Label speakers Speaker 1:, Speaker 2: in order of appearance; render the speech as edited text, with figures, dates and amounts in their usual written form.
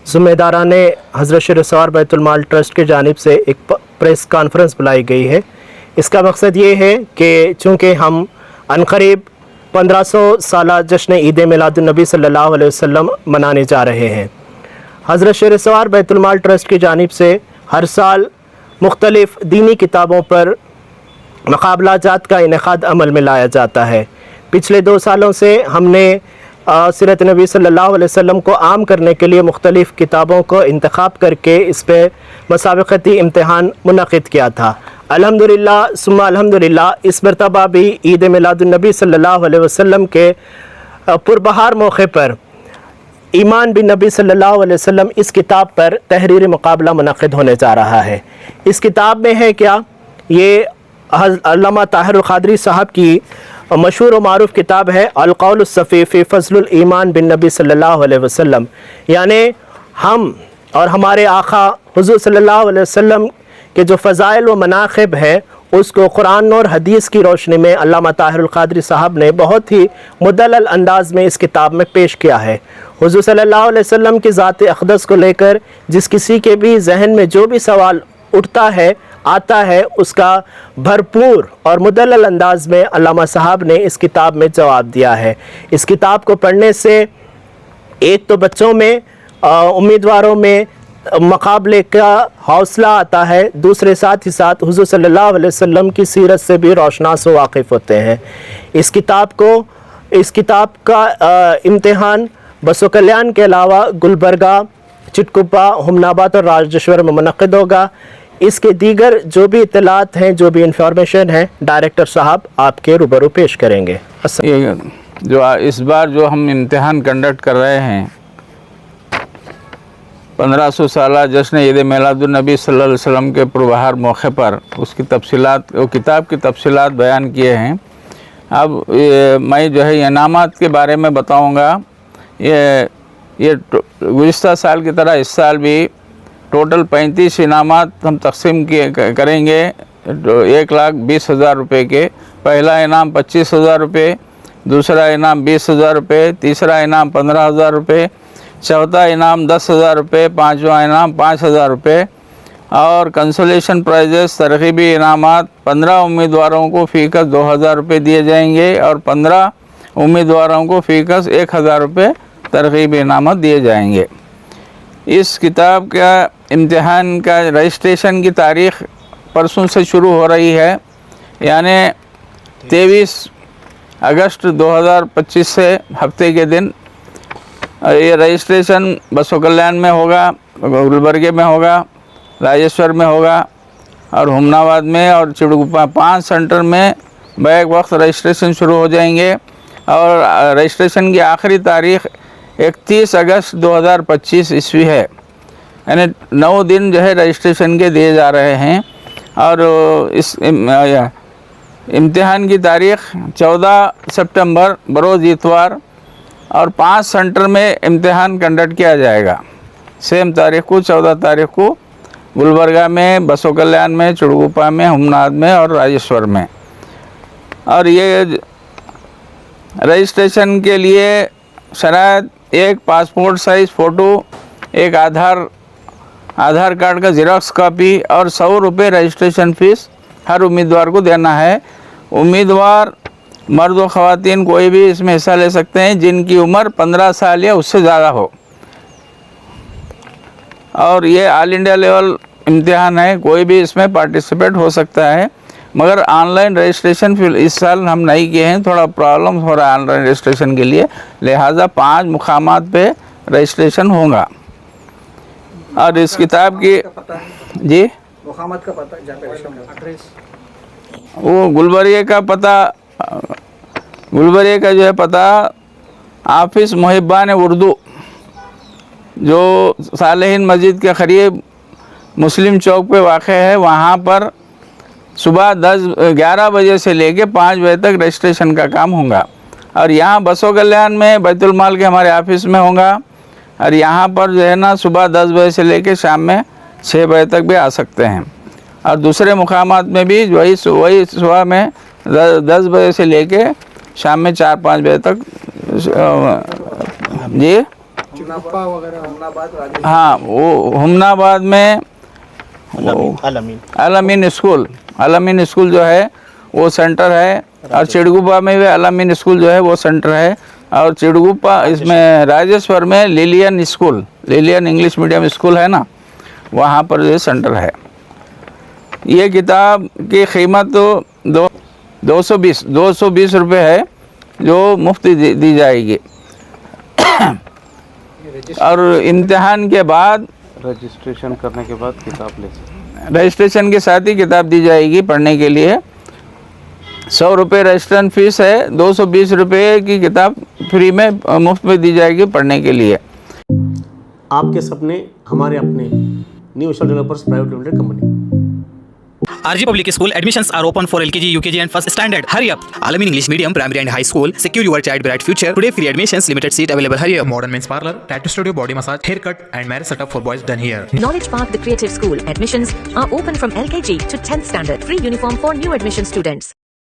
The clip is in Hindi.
Speaker 1: ज़िम्मेदारान हज़रत शेरसवार बैतुल माल ट्रस्ट की जानिब से एक प्रेस कॉन्फ्रेंस बुलाई गई है। इसका मकसद ये है कि चूँकि हम अनकरीब 1500 साला जश्न ईद मिलादुन्नबी सल्लल्लाहु अलैहि वसल्लम मनाने जा रहे हैं। हज़रत शेरसवार बैतुल माल ट्रस्ट की जानिब से हर साल मुख्तलिफ़ दीनी किताबों पर मुक़ाबलाजात का इनेकाद अमल में लाया जाता है। पिछले 2 सालों से हमने सीरत नबी सल्लल्लाहु अलैहि वसल्लम को आम करने के लिए मुख्तलिफ़ किताबों को इंतखाब करके इस पर मुसाबक़ती इम्तिहान मुनक़िद किया था। अल्हम्दुलिल्लाह सुम्मा अल्हम्दुलिल्लाह इस मरतबा भी ईद मिलादुन्नबी सल्लल्लाहु अलैहि वसल्लम के पुरबहार मौके पर ईमान बिन नबी सल्लल्लाहु अलैहि वसल्लम इस किताब पर तहरीरी मुकाबला मुनक़िद होने जा रहा है। इस किताब में है क्या, ये अल्लामा ताहिरुल क़ादरी साहब की मशहूर व मारूफ़ किताब है अल-क़ौल अस-सफ़ी फ़ी फ़ज़्लुल ईमान बिन नबी सल्लल्लाहु अलैहि वसल्लम। यानी हम और हमारे आका हुज़ूर सल्लल्लाहु अलैहि वसल्लम के जो फ़ज़ाइल व मनाक़िब है उसको कुरान और हदीस की रोशनी में अल्लामा ताहिरुल क़ादरी साहब ने बहुत ही मुदल्लल अंदाज़ में इस किताब में पेश किया है। हुज़ूर सल्लल्लाहु अलैहि वसल्लम की ज़ात अक़दस को लेकर जिस किसी के भी जहन में जो भी सवाल उठता है आता है, उसका भरपूर और मुदल्लल अंदाज में अल्लामा साहब ने इस किताब में जवाब दिया है। इस किताब को पढ़ने से एक तो बच्चों में उम्मीदवारों में मुकाबले का हौसला आता है, दूसरे साथ ही साथ हुज़ूर सल्लल्लाहु अलैहि वसल्लम की सीरत से भी रोशनास व वाकिफ़ होते हैं। इस किताब का इम्तिहान बसो कल्याण के अलावा गुलबर्गा, चिटकुप्पा, हुमनाबाद और राजेश्वर में मुनक़िद होगा। इसके दीगर जो भी इत्तलात हैं, जो भी इंफॉर्मेशन है, डायरेक्टर साहब आपके रूबरू पेश करेंगे।
Speaker 2: जो इस बार जो हम इम्तिहान कंडक्ट कर रहे हैं 1500 साला जश्न ईद मिलादुन्नबी सल्लल्लाहु अलैहि वसल्लम के पुरबहार मौके पर उसकी तफसीलात वो किताब की तफसीलात बयान किए हैं। अब मैं जो है इनामात के बारे में बताऊंगा। ये गुज़िश्ता साल की तरह इस साल भी टोटल 35 इनामात हम तकसीम करेंगे 1,20,000 रुपये के। पहला इनाम 25,000 रुपये, दूसरा इनाम 20,000 रुपये, तीसरा इनाम 15,000 रुपये, चौथा इनाम 10,000 रुपये, पाँचवा इनाम 5,000 रुपये और कंसोलेशन प्राइजेस तरगीबी इनामात 15 उम्मीदवारों को फ़ीकस 2,000 रुपये दिए जाएंगे और 15 उम्मीदवारों को फ़ीकस 1,000 रुपये तरगीबी इनामात दिए जाएंगे। इस किताब का इम्तिहान का रजिस्ट्रेशन की तारीख़ परसों से शुरू हो रही है, यानी 23 अगस्त 2025 से हफ्ते के दिन ये रजिस्ट्रेशन बसो कल्याण में होगा, गुलबर्गे में होगा, राजेश्वर में होगा और हुमनाबाद में और चिड़गुप्पा 5 सेंटर में बैक वक्त रजिस्ट्रेशन शुरू हो जाएंगे और रजिस्ट्रेशन की आखिरी तारीख़ 31 अगस्त 2025 ईस्वी है। यानी 9 दिन जो है रजिस्ट्रेशन के दिए जा रहे हैं और इस इम्तिहान की तारीख़ 14 सितंबर बरोज़ इतवार और 5 सेंटर में इम्तिहान कंडक्ट किया जाएगा। सेम तारीख़ को 14 तारीख़ को गुलबर्गा में, बसो कल्याण में, चिड़गुप्पा में, हुमनाबाद में और राजेश्वर में। और ये रजिस्ट्रेशन के लिए शराइत एक पासपोर्ट साइज़ फ़ोटो, एक आधार कार्ड का ज़ेरॉक्स कॉपी और 100 रुपये रजिस्ट्रेशन फ़ीस हर उम्मीदवार को देना है। उम्मीदवार मर्द व ख़वातीन कोई भी इसमें हिस्सा ले सकते हैं जिनकी उम्र 15 साल या उससे ज़्यादा हो। और ये ऑल इंडिया लेवल इम्तिहान है, कोई भी इसमें पार्टिसिपेट हो सकता है, मगर ऑनलाइन रजिस्ट्रेशन फिर इस साल हम नहीं किए हैं, थोड़ा प्रॉब्लम हो रहा है ऑनलाइन रजिस्ट्रेशन के लिए, लिहाजा 5 मुकामात पे रजिस्ट्रेशन होगा। और इस किताब की जी
Speaker 3: मुकामात का पता एड्रेस
Speaker 2: वो गुलबर्गे का पता, गुलबर्गे का जो है पता ऑफिस मुहिब्बान उर्दू जो सालेहीन मस्जिद के करीब मुस्लिम चौक पे वाक़ है। वहाँ पर सुबह 11 बजे से लेके 5 बजे तक रजिस्ट्रेशन का काम होगा। और यहाँ बसो कल्याण में बैतुल माल के हमारे ऑफिस में होगा और यहाँ पर जो है ना सुबह 10 बजे से लेके शाम में 6 बजे तक भी आ सकते हैं। और दूसरे मुकामात में भी वही सुबह में 10 बजे से लेके शाम में 4-5 बजे तक जी
Speaker 3: चिकप्पा वगैरह हमनाबाद राजस्थान
Speaker 2: हाँ, वो हुमनाबाद में अल-अमीन स्कूल जो है वो सेंटर है, और चिड़गुप्पा में भी अल-अमीन स्कूल जो है वो सेंटर है, और चिड़गुप्पा इसमें राजेश्वर में लिलियन इंग्लिश मीडियम स्कूल है ना, वहाँ पर जो सेंटर है। ये किताब की कीमत तो 220 रुपये है, जो मुफ्त दी जाएगी। और इम्तिहान के बाद
Speaker 4: रजिस्ट्रेशन करने के बाद किताब ले सकते।
Speaker 2: रजिस्ट्रेशन के साथ ही किताब दी जाएगी पढ़ने के लिए। 100 रुपये रजिस्ट्रेशन फीस है, 220 रुपये की किताब फ्री में मुफ्त में दी जाएगी पढ़ने के लिए।
Speaker 5: आपके सपने हमारे अपने, new Asia developers private limited company.
Speaker 6: RG Public School admissions are open for LKG, UKG and first standard. Hurry up! Al-Amin English Medium, Primary and High School. Secure your child bright future. Today free admissions, limited seat available. Hurry up!
Speaker 7: Modern men's parlor, tattoo studio, body massage, haircut and marriage setup for boys done here.
Speaker 8: Knowledge Park, the creative school. Admissions are open from LKG to 10th standard. Free uniform for new admission students.